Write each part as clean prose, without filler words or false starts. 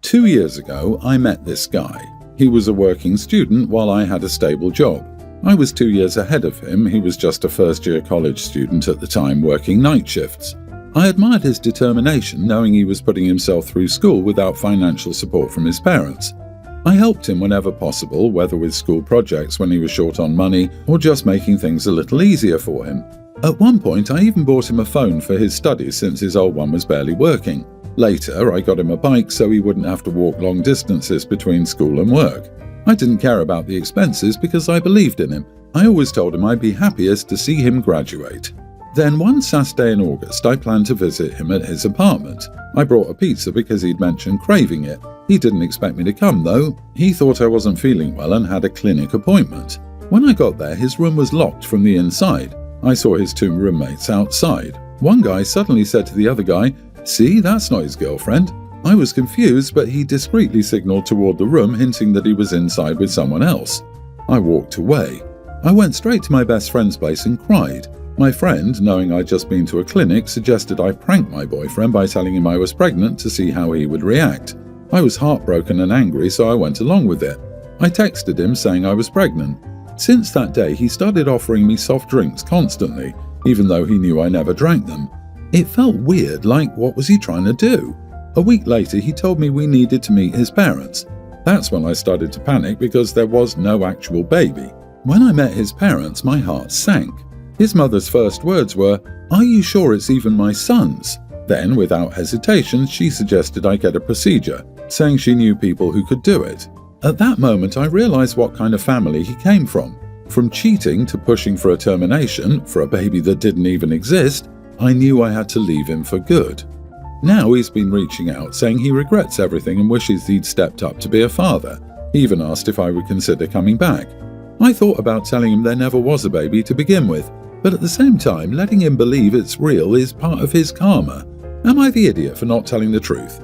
2 years ago, I met this guy. He was a working student while I had a stable job. I was 2 years ahead of him. He was just a first-year college student at the time, working night shifts. I admired his determination, knowing he was putting himself through school without financial support from his parents. I helped him whenever possible, whether with school projects when he was short on money or just making things a little easier for him. At one point, I even bought him a phone for his studies since his old one was barely working. Later, I got him a bike so he wouldn't have to walk long distances between school and work. I didn't care about the expenses because I believed in him. I always told him I'd be happiest to see him graduate. Then one Saturday in August, I planned to visit him at his apartment. I brought a pizza because he'd mentioned craving it. He didn't expect me to come though. He thought I wasn't feeling well and had a clinic appointment. When I got there, his room was locked from the inside. I saw his two roommates outside. One guy suddenly said to the other guy, "See, that's not his girlfriend." I was confused, but he discreetly signaled toward the room, hinting that he was inside with someone else. I walked away. I went straight to my best friend's place and cried. My friend, knowing I'd just been to a clinic, suggested I prank my boyfriend by telling him I was pregnant to see how he would react. I was heartbroken and angry, so I went along with it. I texted him saying I was pregnant. Since that day, he started offering me soft drinks constantly, even though he knew I never drank them. It felt weird, like what was he trying to do? A week later, he told me we needed to meet his parents. That's when I started to panic because there was no actual baby. When I met his parents, my heart sank. His mother's first words were, "Are you sure it's even my son's?" Then, without hesitation, she suggested I get a procedure, saying she knew people who could do it. At that moment, I realized what kind of family he came from. From cheating to pushing for a termination, for a baby that didn't even exist, I knew I had to leave him for good. Now he's been reaching out, saying he regrets everything and wishes he'd stepped up to be a father. He even asked if I would consider coming back. I thought about telling him there never was a baby to begin with, but at the same time, letting him believe it's real is part of his karma. Am I the idiot for not telling the truth?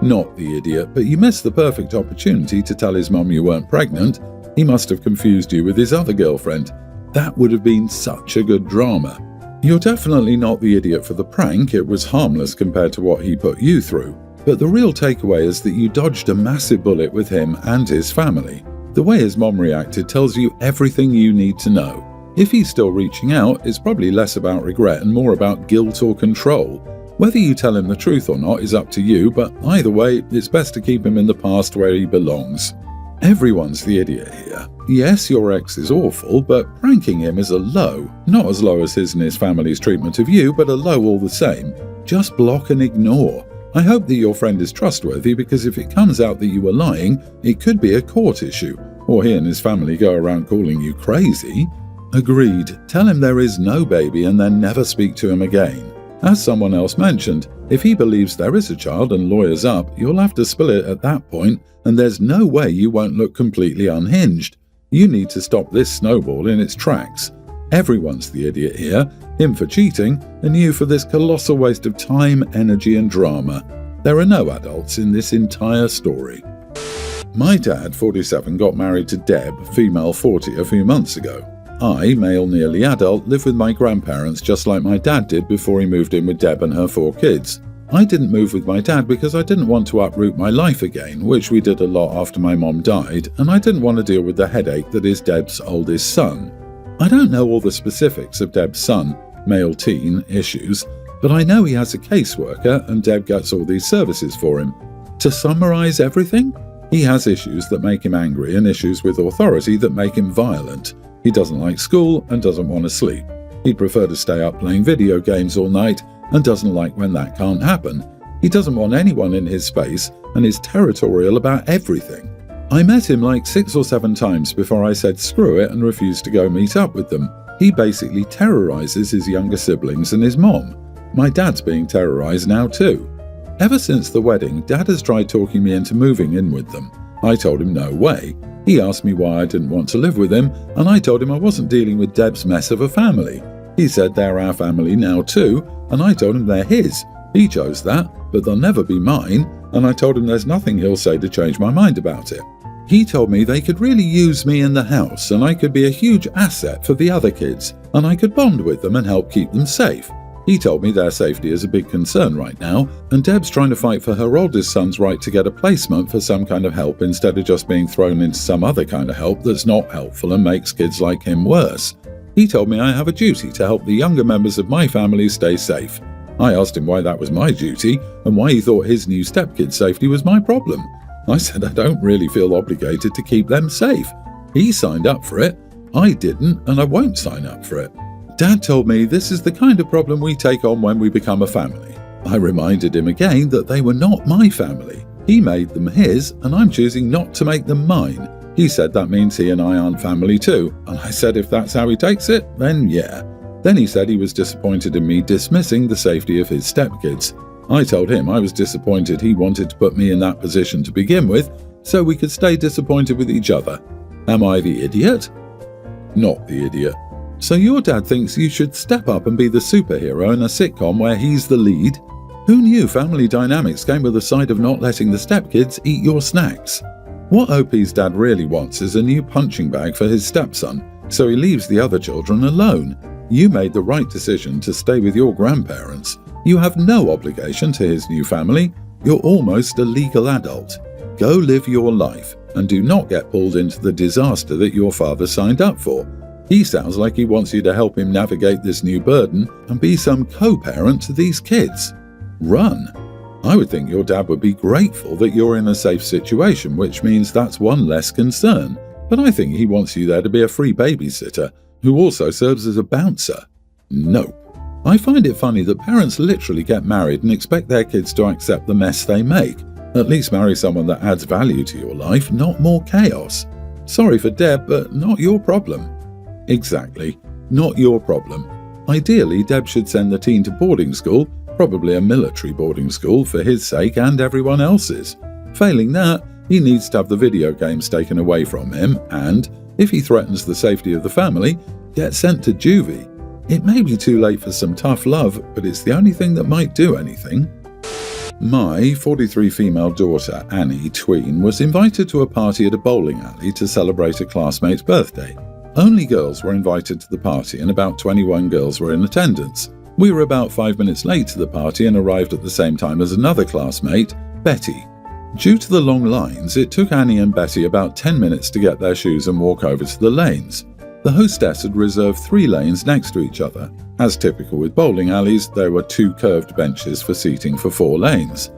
Not the idiot, but you missed the perfect opportunity to tell his mum you weren't pregnant. He must have confused you with his other girlfriend. That would have been such a good drama. You're definitely not the idiot for the prank. It was harmless compared to what he put you through. But the real takeaway is that you dodged a massive bullet with him and his family. The way his mom reacted tells you everything you need to know. If he's still reaching out, it's probably less about regret and more about guilt or control. Whether you tell him the truth or not is up to you, but either way, it's best to keep him in the past where he belongs. Everyone's the idiot here. Yes, your ex is awful, but pranking him is a low. Not as low as his and his family's treatment of you, but a low all the same. Just block and ignore. I hope that your friend is trustworthy, because if it comes out that you were lying, it could be a court issue, or he and his family go around calling you crazy. Agreed. Tell him there is no baby and then never speak to him again. As someone else mentioned, if he believes there is a child and lawyers up, you'll have to spill it at that point, and there's no way you won't look completely unhinged. You need to stop this snowball in its tracks. Everyone's the idiot here, him for cheating, and you for this colossal waste of time, energy and drama. There are no adults in this entire story. My dad, 47, got married to Deb, female 40, a few months ago. I, male nearly adult, live with my grandparents just like my dad did before he moved in with Deb and her 4 kids. I didn't move with my dad because I didn't want to uproot my life again, which we did a lot after my mom died, and I didn't want to deal with the headache that is Deb's oldest son. I don't know all the specifics of Deb's son, male teen, issues, but I know he has a caseworker and Deb gets all these services for him. To summarize everything, he has issues that make him angry and issues with authority that make him violent. He doesn't like school and doesn't want to sleep. He'd prefer to stay up playing video games all night and doesn't like when that can't happen. He doesn't want anyone in his space and is territorial about everything. I met him like 6 or 7 times before I said screw it and refused to go meet up with them. He basically terrorizes his younger siblings and his mom. My dad's being terrorized now too. Ever since the wedding, Dad has tried talking me into moving in with them. I told him no way. He asked me why I didn't want to live with him, and I told him I wasn't dealing with Deb's mess of a family. He said they're our family now too, and I told him they're his. He chose that, but they'll never be mine, and I told him there's nothing he'll say to change my mind about it. He told me they could really use me in the house, and I could be a huge asset for the other kids, and I could bond with them and help keep them safe. He told me their safety is a big concern right now, and Deb's trying to fight for her oldest son's right to get a placement for some kind of help instead of just being thrown into some other kind of help that's not helpful and makes kids like him worse. He told me I have a duty to help the younger members of my family stay safe. I asked him why that was my duty and why he thought his new stepkid's safety was my problem. I said I don't really feel obligated to keep them safe. He signed up for it. I didn't, and I won't sign up for it. Dad told me this is the kind of problem we take on when we become a family. I reminded him again that they were not my family. He made them his, and I'm choosing not to make them mine. He said that means he and I aren't family too, and I said if that's how he takes it, then yeah. Then he said he was disappointed in me dismissing the safety of his stepkids. I told him I was disappointed he wanted to put me in that position to begin with, so we could stay disappointed with each other. Am I the idiot? Not the idiot. So your dad thinks you should step up and be the superhero in a sitcom where he's the lead? Who knew family dynamics came with the side of not letting the stepkids eat your snacks? What OP's dad really wants is a new punching bag for his stepson, so he leaves the other children alone. You made the right decision to stay with your grandparents. You have no obligation to his new family. You're almost a legal adult. Go live your life and do not get pulled into the disaster that your father signed up for. He sounds like he wants you to help him navigate this new burden and be some co-parent to these kids. Run. I would think your dad would be grateful that you're in a safe situation, which means that's one less concern. But I think he wants you there to be a free babysitter who also serves as a bouncer. Nope. I find it funny that parents literally get married and expect their kids to accept the mess they make. At least marry someone that adds value to your life, not more chaos. Sorry for Deb, but not your problem. Exactly. Not your problem. Ideally, Deb should send the teen to boarding school, probably a military boarding school, for his sake and everyone else's. Failing that, he needs to have the video games taken away from him and, if he threatens the safety of the family, get sent to juvie. It may be too late for some tough love, but it's the only thing that might do anything. My 43 female daughter, Annie, tween, was invited to a party at a bowling alley to celebrate a classmate's birthday. Only girls were invited to the party and about 21 girls were in attendance. We were about 5 minutes late to the party and arrived at the same time as another classmate, Betty. Due to the long lines, it took Annie and Betty about 10 minutes to get their shoes and walk over to the lanes. The hostess had reserved 3 lanes next to each other. As typical with bowling alleys, there were 2 curved benches for seating for 4 lanes.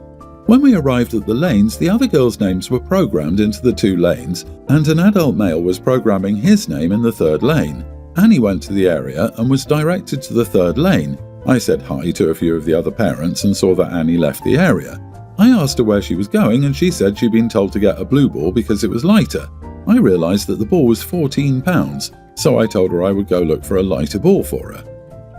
When we arrived at the lanes, the other girls' names were programmed into the 2 lanes, and an adult male was programming his name in the 3rd lane. Annie went to the area and was directed to the 3rd lane. I said hi to a few of the other parents and saw that Annie left the area. I asked her where she was going and she said she'd been told to get a blue ball because it was lighter. I realised that the ball was £14, so I told her I would go look for a lighter ball for her.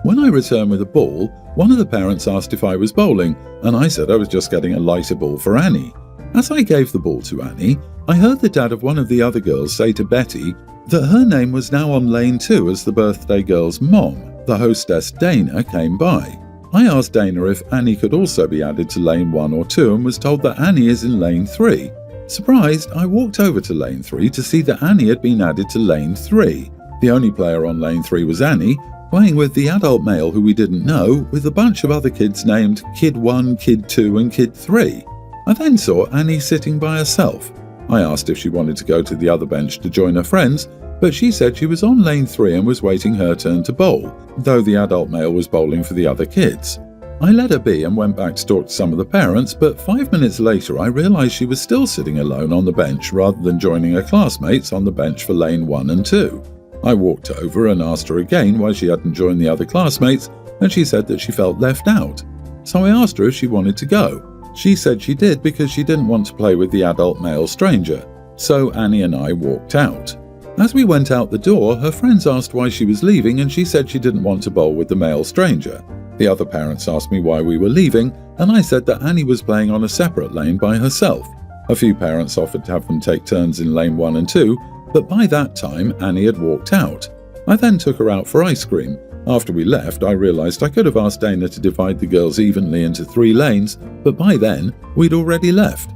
When I returned with a ball, one of the parents asked if I was bowling, and I said I was just getting a lighter ball for Annie. As I gave the ball to Annie, I heard the dad of one of the other girls say to Betty that her name was now on lane 2 as the birthday girl's mom. The hostess Dana came by. I asked Dana if Annie could also be added to lane 1 or 2 and was told that Annie is in lane 3. Surprised, I walked over to lane 3 to see that Annie had been added to lane 3. The only player on lane 3 was Annie, playing with the adult male who we didn't know, with a bunch of other kids named Kid 1, Kid 2 and Kid 3. I then saw Annie sitting by herself. I asked if she wanted to go to the other bench to join her friends, but she said she was on lane 3 and was waiting her turn to bowl, though the adult male was bowling for the other kids. I let her be and went back to talk to some of the parents, but 5 minutes later I realised she was still sitting alone on the bench rather than joining her classmates on the bench for lane 1 and 2. I walked over and asked her again why she hadn't joined the other classmates, and she said that she felt left out. So I asked her if she wanted to go. She said she did because she didn't want to play with the adult male stranger. So Annie and I walked out. As we went out the door, her friends asked why she was leaving and she said she didn't want to bowl with the male stranger. The other parents asked me why we were leaving, and I said that Annie was playing on a separate lane by herself. A few parents offered to have them take turns in lane 1 and 2, but by that time Annie had walked out. I then took her out for ice cream. After we left, I realised I could have asked Dana to divide the girls evenly into 3 lanes, but by then we'd already left.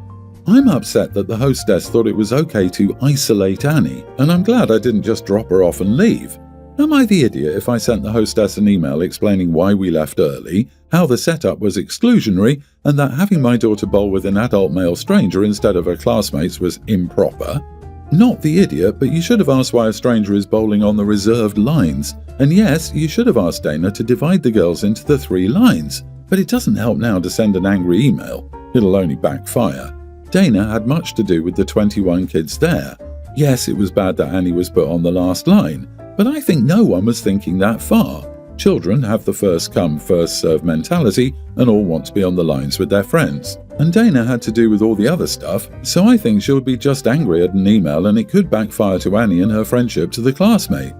I'm upset that the hostess thought it was okay to isolate Annie, and I'm glad I didn't just drop her off and leave. Am I the idiot if I sent the hostess an email explaining why we left early, how the setup was exclusionary, and that having my daughter bowl with an adult male stranger instead of her classmates was improper? Not the idiot, but you should have asked why a stranger is bowling on the reserved lines. And yes, you should have asked Dana to divide the girls into the 3 lines. But it doesn't help now to send an angry email. It'll only backfire. Dana had much to do with the 21 kids there. Yes, it was bad that Annie was put on the last line, but I think no one was thinking that far. Children have the first come, first serve mentality and all want to be on the lines with their friends. And Dana had to do with all the other stuff, so I think she'll be just angry at an email and it could backfire to Annie and her friendship to the classmate.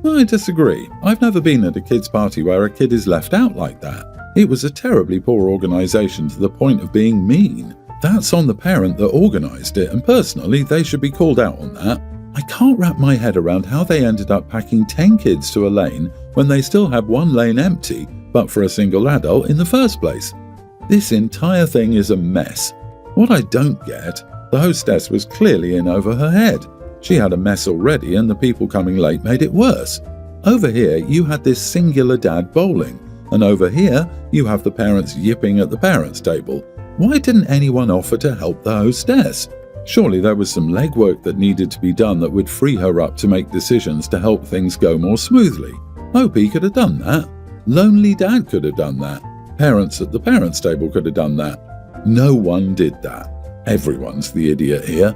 I disagree. I've never been at a kid's party where a kid is left out like that. It was a terribly poor organisation to the point of being mean. That's on the parent that organised it, and personally they should be called out on that. I can't wrap my head around how they ended up packing 10 kids to a lane when they still had 1 lane empty, but for a single adult in the first place. This entire thing is a mess. What I don't get, the hostess was clearly in over her head. She had a mess already and the people coming late made it worse. Over here you had this singular dad bowling, and over here you have the parents yipping at the parents' table. Why didn't anyone offer to help the hostess? Surely there was some legwork that needed to be done that would free her up to make decisions to help things go more smoothly. Opie could have done that. Lonely Dad could have done that. Parents at the parents' table could have done that. No one did that. Everyone's the idiot here.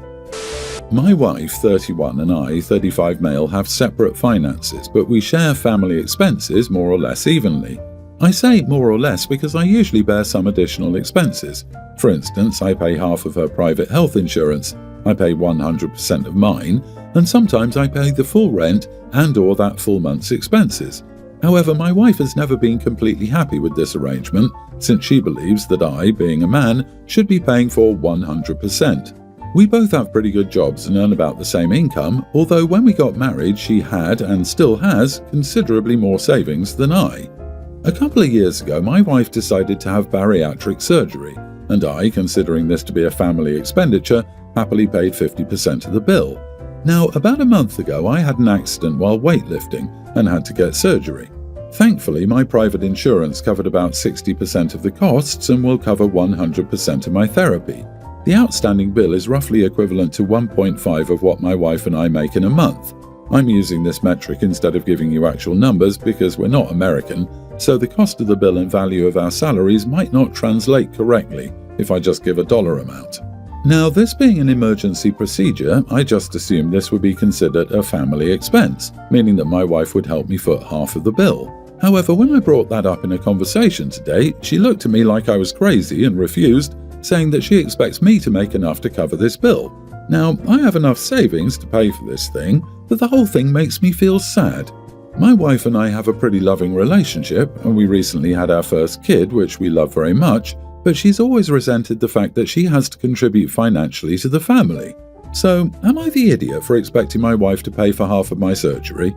My wife, 31, and I, 35 male, have separate finances, but we share family expenses more or less evenly. I say more or less because I usually bear some additional expenses. For instance, I pay half of her private health insurance, I pay 100% of mine, and sometimes I pay the full rent and/or that full month's expenses. However, my wife has never been completely happy with this arrangement, since she believes that I, being a man, should be paying for 100%. We both have pretty good jobs and earn about the same income, although when we got married she had, and still has, considerably more savings than I. A couple of years ago, my wife decided to have bariatric surgery, and I, considering this to be a family expenditure, happily paid 50% of the bill. Now, about a month ago, I had an accident while weightlifting and had to get surgery. Thankfully, my private insurance covered about 60% of the costs and will cover 100% of my therapy. The outstanding bill is roughly equivalent to 1.5 of what my wife and I make in a month. I'm using this metric instead of giving you actual numbers because we're not American, so the cost of the bill and value of our salaries might not translate correctly if I just give a dollar amount. Now, this being an emergency procedure, I just assumed this would be considered a family expense, meaning that my wife would help me foot half of the bill. However, when I brought that up in a conversation today, she looked at me like I was crazy and refused, saying that she expects me to make enough to cover this bill. Now, I have enough savings to pay for this thing, but the whole thing makes me feel sad. My wife and I have a pretty loving relationship, and we recently had our first kid, which we love very much, but she's always resented the fact that she has to contribute financially to the family. So, am I the idiot for expecting my wife to pay for half of my surgery?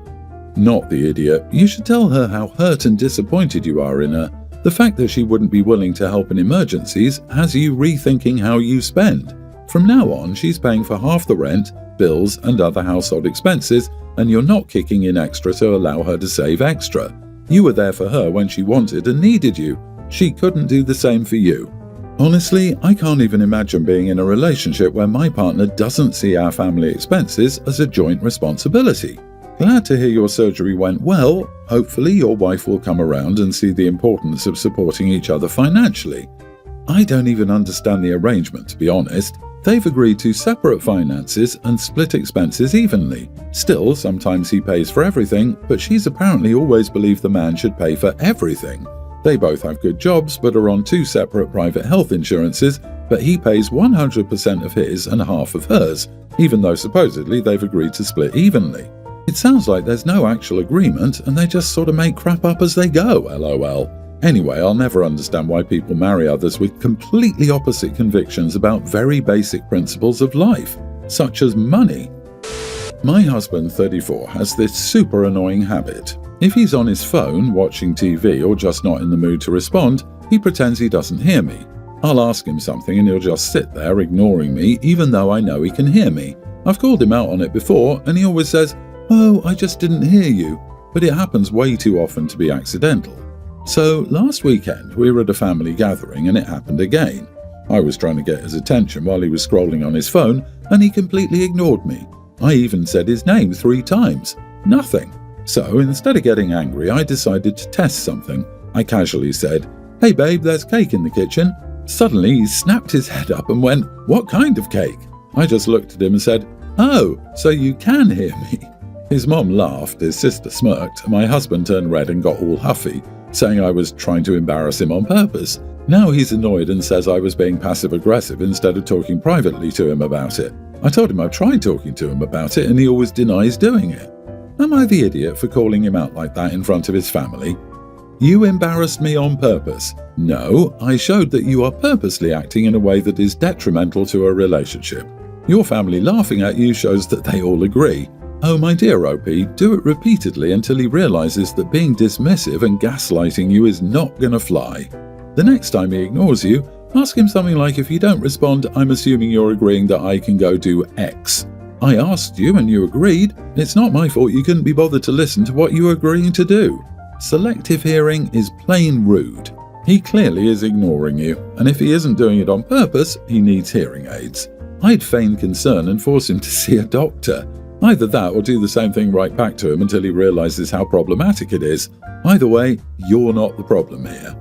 Not the idiot. You should tell her how hurt and disappointed you are in her. The fact that she wouldn't be willing to help in emergencies has you rethinking how you spend. From now on, she's paying for half the rent, bills, and other household expenses, and you're not kicking in extra to allow her to save extra. You were there for her when she wanted and needed you. She couldn't do the same for you. Honestly, I can't even imagine being in a relationship where my partner doesn't see our family expenses as a joint responsibility. Glad to hear your surgery went well. Hopefully your wife will come around and see the importance of supporting each other financially. I don't even understand the arrangement, to be honest. They've agreed to separate finances and split expenses evenly. Still, sometimes he pays for everything, but she's apparently always believed the man should pay for everything. They both have good jobs but are on 2 separate private health insurances, but he pays 100% of his and half of hers, even though supposedly they've agreed to split evenly. It sounds like there's no actual agreement and they just sort of make crap up as they go, lol. Anyway, I'll never understand why people marry others with completely opposite convictions about very basic principles of life, such as money. My husband, 34, has this super annoying habit. If he's on his phone, watching TV, or just not in the mood to respond, he pretends he doesn't hear me. I'll ask him something and he'll just sit there ignoring me, even though I know he can hear me. I've called him out on it before, and he always says, "Oh, I just didn't hear you." but it happens way too often to be accidental. So last weekend we were at a family gathering and it happened again. I was trying to get his attention while he was scrolling on his phone and he completely ignored me. I even said his name 3 times. Nothing. So instead of getting angry, I decided to test something. I casually said, "Hey babe, there's cake in the kitchen." Suddenly he snapped his head up and went, "What kind of cake?" I just looked at him and said, "Oh, so you can hear me." His mom laughed, his sister smirked, and my husband turned red and got all huffy, saying I was trying to embarrass him on purpose. Now he's annoyed and says I was being passive-aggressive instead of talking privately to him about it. I told him I've tried talking to him about it and he always denies doing it. Am I the idiot for calling him out like that in front of his family? "You embarrassed me on purpose." No, I showed that you are purposely acting in a way that is detrimental to a relationship. Your family laughing at you shows that they all agree. Oh my dear OP, do it repeatedly until he realizes that being dismissive and gaslighting you is not gonna fly. The next time he ignores you, ask him something like, "If you don't respond, I'm assuming you're agreeing that I can go do X. I asked you and you agreed. It's not my fault you couldn't be bothered to listen to what you were agreeing to do." Selective hearing is plain rude. He clearly is ignoring you, and if he isn't doing it on purpose, he needs hearing aids. I'd feign concern and force him to see a doctor. Either that or do the same thing right back to him until he realizes how problematic it is. Either way, you're not the problem here.